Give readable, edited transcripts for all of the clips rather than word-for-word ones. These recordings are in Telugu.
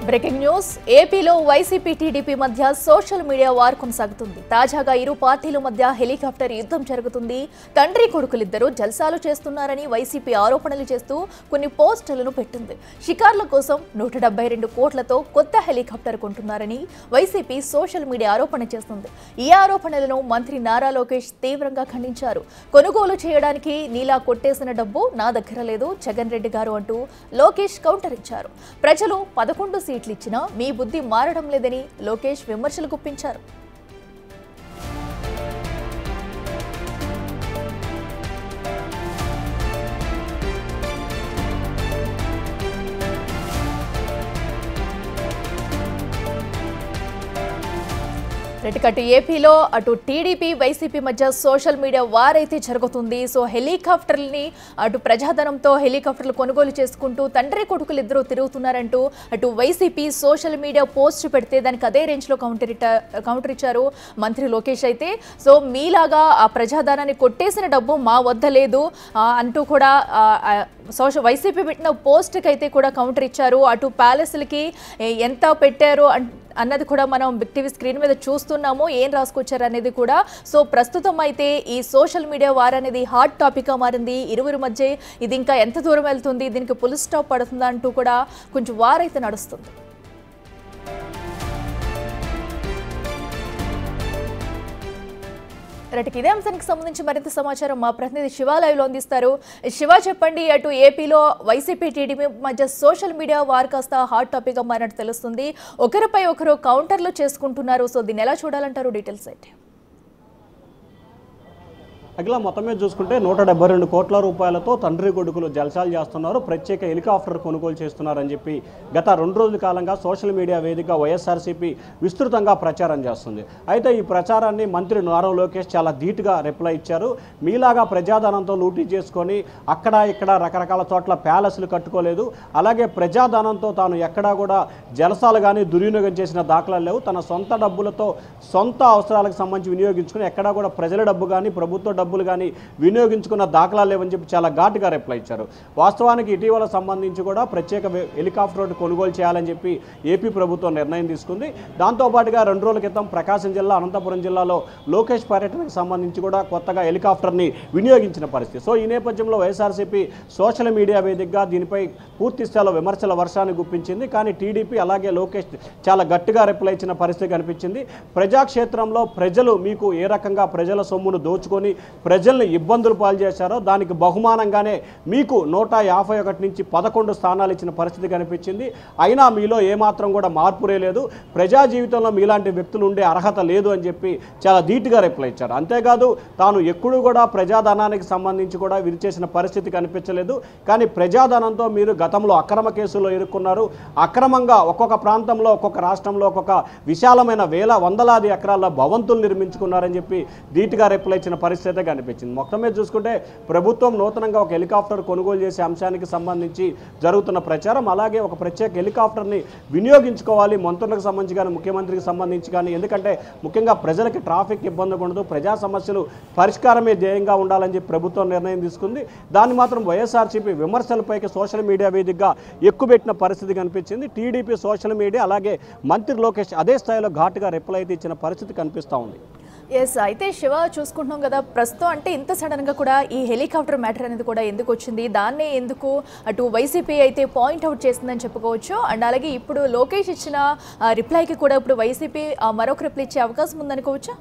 బ్రేకింగ్ న్యూస్ ఏపీలో వైసీపీ టీడీపీ మధ్య సోషల్ మీడియా వార్ కొనసాగుతుంది. తాజాగా ఇరు పార్టీల మధ్య హెలికాప్టర్ యుద్ధం జరుగుతుంది. తండ్రి కొడుకులిద్దరూ జల్సాలు చేస్తున్నారని వైసీపీ ఆరోపణలు చేస్తూ కొన్ని పోస్టులను పెట్టింది. షికార్ల కోసం 172 కోట్లతో కొత్త హెలికాప్టర్ కొంటున్నారని వైసీపీ సోషల్ మీడియా ఆరోపణ చేస్తుంది. ఈ ఆరోపణలను మంత్రి నారా లోకేష్ తీవ్రంగా ఖండించారు. కొనుగోలు చేయడానికి నీలా కొట్టేసిన డబ్బు నా దగ్గర లేదు జగన్ రెడ్డి గారు అంటూ లోకేష్ కౌంటర్ ఇచ్చారు. ప్రజలు 11 సీట్లు ఇచ్చినా మీ బుద్ధి మారడం లేదని లోకేష్ విమర్శలు గుప్పించారు. అటు ఏపీలో అటు టీడీపీ వైసీపీ మధ్య సోషల్ మీడియా వార్ అయితే జరుగుతుంది. సో హెలికాప్టర్ని అటు ప్రజాధనంతో హెలికాప్టర్లు కొనుగోలు చేసుకుంటూ తండ్రి కొడుకులు ఇద్దరు తిరుగుతున్నారంటూ అటు వైసీపీ సోషల్ మీడియా పోస్ట్ పెడితే దానికి అదే రేంజ్లో కౌంటర్ ఇచ్చారు మంత్రి లోకేష్. అయితే సో మీలాగా ఆ ప్రజాధనాన్ని కొట్టేసిన డబ్బు మా వద్ద లేదు అంటూ కూడా వైసీపీ పెట్టిన పోస్ట్కి అయితే కూడా కౌంటర్ ఇచ్చారు. అటు ప్యాలెస్లకి ఎంత పెట్టారు అన్నది కూడా మనం బిగ్ టీవీ స్క్రీన్ మీద చూస్తున్నాము. ఏం రాసుకొచ్చారు అనేది కూడా. సో ప్రస్తుతం అయితే ఈ సోషల్ మీడియా వార్ అనేది హాట్ టాపిక్గా మారింది. ఇరువురి మధ్య ఇది ఇంకా ఎంత దూరం వెళ్తుంది, దీనికి ఫుల్ స్టాప్ పడుతుందా అంటూ కూడా కొంచెం వార్ అయితే నడుస్తుంది. ఇదే అంశానికి సంబంధించి మరింత సమాచారం మా ప్రతినిధి శివ లైవ్ లో అందిస్తారు. శివ, చెప్పండి, అటు ఏపీలో వైసీపీ టీడీపీ మధ్య సోషల్ మీడియా వార్ కాస్త హాట్ టాపిక్ గా మారినట్టు తెలుస్తుంది. ఒకరిపై ఒకరు కౌంటర్లు చేసుకుంటున్నారు. సో దీన్ని ఎలా చూడాలంటారు? డీటెయిల్స్ అయితే అఖిల, మొత్తం మీద చూసుకుంటే 172 కోట్ల రూపాయలతో తండ్రి కొడుకులు జల్సాలు చేస్తున్నారు, ప్రత్యేక హెలికాప్టర్ కొనుగోలు చేస్తున్నారని చెప్పి గత 2 రోజుల కాలంగా సోషల్ మీడియా వేదిక వైఎస్ఆర్సీపీ విస్తృతంగా ప్రచారం చేస్తుంది. అయితే ఈ ప్రచారాన్ని మంత్రి నారా లోకేష్ చాలా ధీటుగా రిప్లై ఇచ్చారు. మీలాగా ప్రజాధనంతో లూటీ చేసుకొని అక్కడ ఇక్కడ రకరకాల చోట్ల ప్యాలెస్లు కట్టుకోలేదు, అలాగే ప్రజాధనంతో తాను ఎక్కడా కూడా జలసాలు కానీ దుర్వినియోగం చేసిన దాఖలాలు లేవు, తన సొంత డబ్బులతో సొంత అవసరాలకు సంబంధించి వినియోగించుకుని ఎక్కడా కూడా ప్రజల డబ్బు కానీ ప్రభుత్వ డబ్బులు కానీ వినియోగించుకున్న దాఖలాలు లేవని చెప్పి చాలా ఘాటుగా రిప్లై ఇచ్చారు. వాస్తవానికి ఇటీవల సంబంధించి కూడా ప్రత్యేక హెలికాప్టర్ కొనుగోలు చేయాలని చెప్పి ఏపీ ప్రభుత్వం నిర్ణయం తీసుకుంది. దాంతోపాటుగా 2 రోజుల క్రితం ప్రకాశం జిల్లా, అనంతపురం జిల్లాలో లోకేష్ పర్యటనకు సంబంధించి కూడా కొత్తగా హెలికాప్టర్ని వినియోగించిన పరిస్థితి. సో ఈ నేపథ్యంలో వైఎస్ఆర్సీపీ సోషల్ మీడియా వేదికగా దీనిపై పూర్తి స్థాయిలో విమర్శల వర్షాన్ని గుప్పించింది. కానీ టీడీపీ అలాగే లోకేష్ చాలా గట్టిగా రిప్లై ఇచ్చిన పరిస్థితి కనిపించింది. ప్రజాక్షేత్రంలో ప్రజలు మీకు ఏ రకంగా ప్రజల సొమ్మును దోచుకొని ప్రజల్ని ఇబ్బందులు పాలు చేశారో దానికి బహుమానంగానే మీకు 151 నుంచి 11 స్థానాలు ఇచ్చిన పరిస్థితి కనిపించింది. అయినా మీలో ఏమాత్రం కూడా మార్పు లేదు, ప్రజా జీవితంలో మీలాంటి వ్యక్తులు ఉండే అర్హత లేదు అని చెప్పి చాలా ధీటుగా రిప్లై ఇచ్చారు. అంతేకాదు తాను ఎప్పుడు కూడా ప్రజాధనానికి సంబంధించి కూడా విరిచేసిన పరిస్థితి కనిపించలేదు. కానీ ప్రజాధనంతో మీరు గతంలో అక్రమ కేసుల్లో ఇరుక్కున్నారు, అక్రమంగా ఒక్కొక్క ప్రాంతంలో ఒక్కొక్క రాష్ట్రంలో ఒక్కొక్క విశాలమైన వందలాది ఎకరాల భవంతులు నిర్మించుకున్నారని చెప్పి ధీటుగా రిప్లై ఇచ్చిన పరిస్థితి కనిపించింది. మొత్తం మీద చూసుకుంటే ప్రభుత్వం నూతనంగా ఒక హెలికాప్టర్ కొనుగోలు చేసే అంశానికి సంబంధించి జరుగుతున్న ప్రచారం, అలాగే ఒక ప్రత్యేక హెలికాప్టర్ని వినియోగించుకోవాలి మంత్రులకు సంబంధించి కానీ ముఖ్యమంత్రికి సంబంధించి కానీ, ఎందుకంటే ముఖ్యంగా ప్రజలకి ట్రాఫిక్ ఇబ్బంది ఉండదు, ప్రజా సమస్యలు పరిష్కారమే ధ్యేయంగా ఉండాలని చెప్పి ప్రభుత్వం నిర్ణయం తీసుకుంది. దాన్ని మాత్రం వైఎస్ఆర్సీపీ విమర్శలపైకి సోషల్ మీడియా వేదికగా ఎక్కుపెట్టిన పరిస్థితి కనిపించింది. టీడీపీ సోషల్ మీడియా అలాగే మంత్రి లోకేష్ అదే స్థాయిలో ఘాటుగా రిప్లై అయితే ఇచ్చిన పరిస్థితి కనిపిస్తూ ఉంది. అయితే శివ, చూసుకుంటున్నాం కదా ప్రస్తుతం, అంటే ఇంత సడన్గా కూడా ఈ హెలికాప్టర్ మ్యాటర్ అనేది కూడా ఎందుకు వచ్చింది, దాన్నే ఎందుకు అటు వైసీపీ అయితే పాయింట్అవుట్ చేసిందని చెప్పుకోవచ్చు. అండ్ అలాగే ఇప్పుడు లోకేష్ ఇచ్చిన రిప్లైకి కూడా ఇప్పుడు వైసీపీ మరొక రిప్లై ఇచ్చే అవకాశం ఉందనుకోవచ్చా?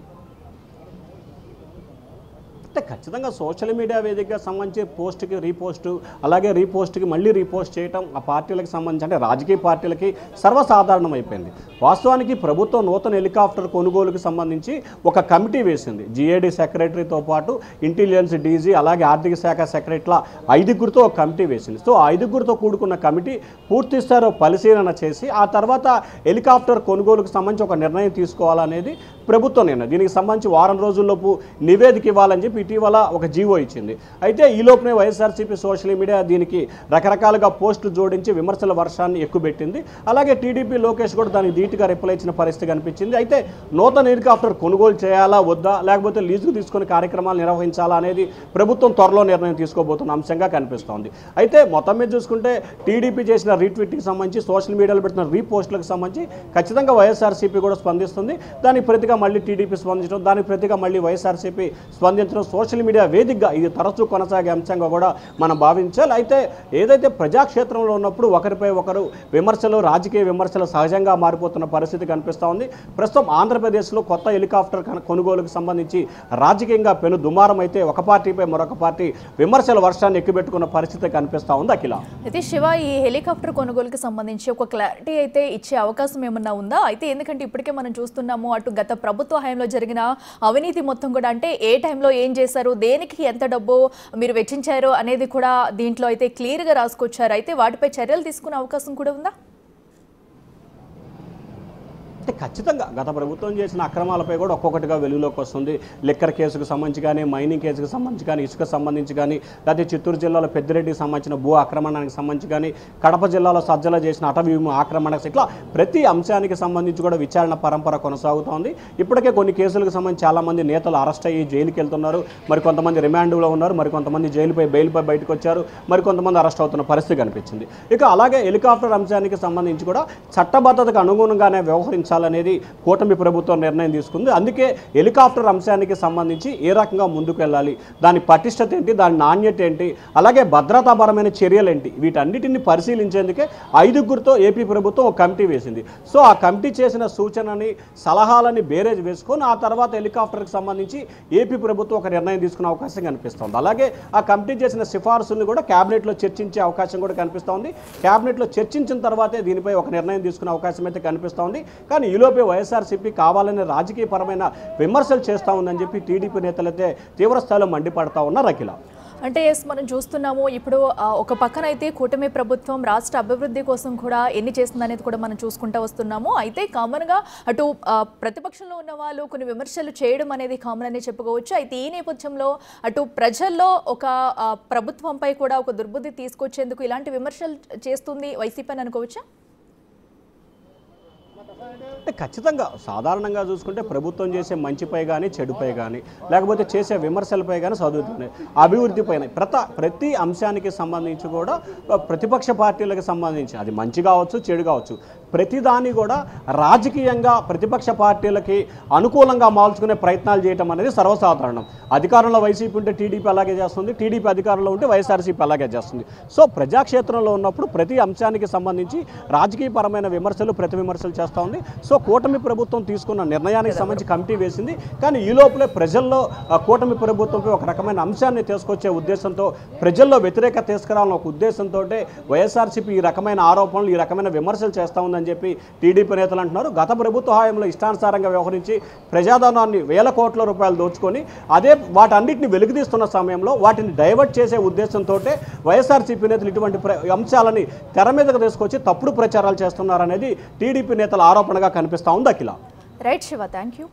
ఖచ్చితంగా సోషల్ మీడియా వేదికగా సంబంధించి పోస్ట్కి రీపోస్టు, అలాగే రీపోస్ట్కి మళ్ళీ రీపోస్ట్ చేయటం ఆ పార్టీలకు సంబంధించి అంటే రాజకీయ పార్టీలకి సర్వసాధారణం అయిపోయింది. వాస్తవానికి ప్రభుత్వం నూతన హెలికాప్టర్ కొనుగోలుకు సంబంధించి ఒక కమిటీ వేసింది. జీఏడీ సెక్రటరీతో పాటు ఇంటెలిజెన్స్ డీజీ అలాగే ఆర్థిక శాఖ సెక్రటరీల 5గురితో ఒక కమిటీ వేసింది. సో 5గురితో కూడుకున్న కమిటీ పూర్తి స్థాయిలో పరిశీలన చేసి ఆ తర్వాత హెలికాప్టర్ కొనుగోలుకు సంబంధించి ఒక నిర్ణయం తీసుకోవాలనేది ప్రభుత్వం నిర్ణయం. దీనికి సంబంధించి వారం రోజుల్లోపు నివేదిక ఇవ్వాలని చెప్పి ఇటీవల ఒక జీవో ఇచ్చింది. అయితే ఈ లోపునే వైఎస్ఆర్సీపీ సోషల్ మీడియా దీనికి రకరకాలుగా పోస్టులు జోడించి విమర్శల వర్షాన్ని ఎక్కుపెట్టింది. అలాగే టీడీపీ లోకేష్ కూడా దానికి ధీటుగా రిప్లై ఇచ్చిన పరిస్థితి కనిపించింది. అయితే నూతన హెలికాప్టర్ కొనుగోలు చేయాలా వద్దా, లేకపోతే లీజుకు తీసుకుని కార్యక్రమాలు నిర్వహించాలా అనేది ప్రభుత్వం త్వరలో నిర్ణయం తీసుకోబోతున్న అంశంగా కనిపిస్తోంది. అయితే మొత్తం మీద చూసుకుంటే టీడీపీ చేసిన రీట్వీట్కి సంబంధించి సోషల్ మీడియాలో పెట్టిన రీపోస్టులకు సంబంధించి ఖచ్చితంగా వైఎస్ఆర్సీపీ కూడా స్పందిస్తుంది. దానికి ప్రతిగా మళ్ళీ టీడీపీ స్పందించడం, దానికి ప్రతిగా మళ్ళీ వైఎస్ఆర్సీపీ స్పందించడం సోషల్ మీడియా వేదికగా ఇది తరచూ కొనసాగే అంశంగా కూడా మనం భావించాలి. అయితే ఏదైతే ప్రజాక్షేత్రంలో ఉన్నప్పుడు ఒకరిపై ఒకరు విమర్శలు, రాజకీయ విమర్శలు సహజంగా మారిపోతున్న పరిస్థితి కనిపిస్తూ ఉంది. ప్రస్తుతం ఆంధ్రప్రదేశ్లో కొత్త హెలికాప్టర్ కొనుగోలుకు సంబంధించి రాజకీయంగా పెను దుమారం అయితే ఒక పార్టీపై మరొక పార్టీ విమర్శల వర్షాన్ని ఎక్కుపెట్టుకున్న పరిస్థితి కనిపిస్తూ ఉంది. అఖిల, అయితే శివ, ఈ హెలికాప్టర్ కొనుగోలుకి సంబంధించి ఒక క్లారిటీ అయితే ఇచ్చే అవకాశం ఏమన్నా ఉందా? అయితే ఎందుకంటే ఇప్పటికే మనం చూస్తున్నాము అటు గత ప్రభుత్వ హయాంలో జరిగిన అవినీతి మొత్తం కూడా, అంటే ఏ టైంలో ఏం చేశారు, దేనికి ఎంత డబ్బు మీరు వెచ్చించారు అనేది కూడా దీంట్లో అయితే క్లియర్గా రాసుకొచ్చారు. అయితే వాటిపై చర్యలు తీసుకునే అవకాశం కూడా ఉందా? అంటే ఖచ్చితంగా గత ప్రభుత్వం చేసిన అక్రమాలపై కూడా ఒక్కొక్కటిగా వెలుగులోకి వస్తుంది. లిక్కర్ కేసుకు సంబంధించి కానీ, మైనింగ్ కేసుకు సంబంధించి కానీ, ఇసుక సంబంధించి కానీ, లేకపోతే చిత్తూరు జిల్లాలో పెద్దిరెడ్డికి సంబంధించిన భూ ఆక్రమణానికి సంబంధించి కానీ, కడప జిల్లాలో సజ్జల చేసిన అటవీ ఆక్రమణకు, ఇట్లా ప్రతి అంశానికి సంబంధించి కూడా విచారణ పరంపర కొనసాగుతోంది. ఇప్పటికే కొన్ని కేసులకు సంబంధించి చాలామంది నేతలు అరెస్ట్ అయ్యి జైలుకి వెళ్తున్నారు. మరి కొంతమంది రిమాండ్లో ఉన్నారు, మరి కొంతమంది బెయిల్పై బయటకు వచ్చారు, మరి కొంతమంది అరెస్ట్ అవుతున్న పరిస్థితి కనిపించింది. ఇక అలాగే హెలికాప్టర్ అంశానికి సంబంధించి కూడా చట్టబద్ధతకు అనుగుణంగానే వ్యవహరించాలి అనేది కూటమి ప్రభుత్వం నిర్ణయం తీసుకుంది. అందుకే హెలికాప్టర్ అంశానికి సంబంధించి ఏ రకంగా ముందుకు వెళ్ళాలి, దాని పటిష్టత ఏంటి, దాని నాణ్యత ఏంటి, అలాగే భద్రతాపరమైన చర్యలు ఏంటి, వీటన్నిటిని పరిశీలించేందుకే 5గురితో ఏపీ ప్రభుత్వం ఒక కమిటీ వేసింది. సో ఆ కమిటీ చేసిన సూచనని, సలహాలని బేరేజ్ వేసుకొని ఆ తర్వాత హెలికాప్టర్కి సంబంధించి ఏపీ ప్రభుత్వం ఒక నిర్ణయం తీసుకునే అవకాశం కనిపిస్తోంది. అలాగే ఆ కమిటీ చేసిన సిఫార్సులను కూడా క్యాబినెట్లో చర్చించే అవకాశం కూడా కనిపిస్తోంది. క్యాబినెట్లో చర్చించిన తర్వాతే దీనిపై ఒక నిర్ణయం తీసుకునే అవకాశం అయితే కనిపిస్తోంది. కానీ ఈలోపే వైఎస్ఆర్సీపీ కావాలనే రాజకీయపరమైన విమర్శలు చేస్తూ ఉందని చెప్పి టీడీపీ నేతలైతే తీవ్రస్థాయిలో మండిపడతా ఉన్నారు. అఖిల, అంటే మనం చూస్తున్నాము ఇప్పుడు ఒక పక్కన అయితే కూటమి ప్రభుత్వం రాష్ట్ర అభివృద్ధి కోసం కూడా ఎన్ని చేస్తుందనేది కూడా మనం చూసుకుంటూ వస్తున్నాము. అయితే కామన్గా అటు ప్రతిపక్షంలో ఉన్న వాళ్ళు కొన్ని విమర్శలు చేయడం అనేది కామన్ అనే చెప్పుకోవచ్చు. అయితే ఈ నేపథ్యంలో అటు ప్రజల్లో ఒక ప్రభుత్వంపై కూడా ఒక దుర్బుద్ధి తీసుకొచ్చేందుకు ఇలాంటి విమర్శలు చేస్తుంది వైసీపీ అని అనుకోవచ్చా? అంటే ఖచ్చితంగా సాధారణంగా చూసుకుంటే ప్రభుత్వం చేసే మంచిపై కానీ, చెడుపై కానీ, లేకపోతే చేసే విమర్శలపై కానీ, చదువుతున్నాయి అభివృద్ధిపైన ప్రతి అంశానికి సంబంధించి కూడా ప్రతిపక్ష పార్టీలకు సంబంధించి అది మంచి కావచ్చు, చెడు కావచ్చు, ప్రతిదాన్ని కూడా రాజకీయంగా ప్రతిపక్ష పార్టీలకి అనుకూలంగా మార్చుకునే ప్రయత్నాలు చేయడం అనేది సర్వసాధారణం. అధికారంలో వైసీపీ ఉంటే టీడీపీ అలాగే చేస్తుంది, టీడీపీ అధికారంలో ఉంటే వైఎస్ఆర్సీపీ అలాగే చేస్తుంది. సో ప్రజాక్షేత్రంలో ఉన్నప్పుడు ప్రతి అంశానికి సంబంధించి రాజకీయపరమైన విమర్శలు, ప్రతి విమర్శలు చేస్తూ ఉంది. సో కూటమి ప్రభుత్వం తీసుకున్న నిర్ణయానికి సంబంధించి కమిటీ వేసింది. కానీ ఈ లోపలే ప్రజల్లో కూటమి ప్రభుత్వంపై ఒక రకమైన అంశాన్ని తీసుకొచ్చే ఉద్దేశంతో, ప్రజల్లో వ్యతిరేకత తీసుకురావాలని ఒక ఉద్దేశంతో వైఎస్ఆర్సీపీ ఈ రకమైన ఆరోపణలు, ఈ రకమైన విమర్శలు చేస్తూ ఉందని చెప్పి టీడీపీ నేతలు అంటున్నారు. గత ప్రభుత్వ హయాంలో ఇష్టానుసారంగా వ్యవహరించి ప్రజాధనాన్ని వేల కోట్ల రూపాయలు దోచుకొని వాటన్నిటిని వెలుగుతీస్తున్న సమయంలో వాటిని డైవర్ట్ చేసే ఉద్దేశంతో వైఎస్ఆర్సీపీ నేతలు ఇటువంటి అంశాలని తెర మీదకు తీసుకొచ్చి తప్పుడు ప్రచారాలు చేస్తున్నారనేది టీడీపీ నేతల ఆరోపణగా కనిపిస్తూ ఉంది. అఖిల, రైట్ శివ, థ్యాంక్ యూ.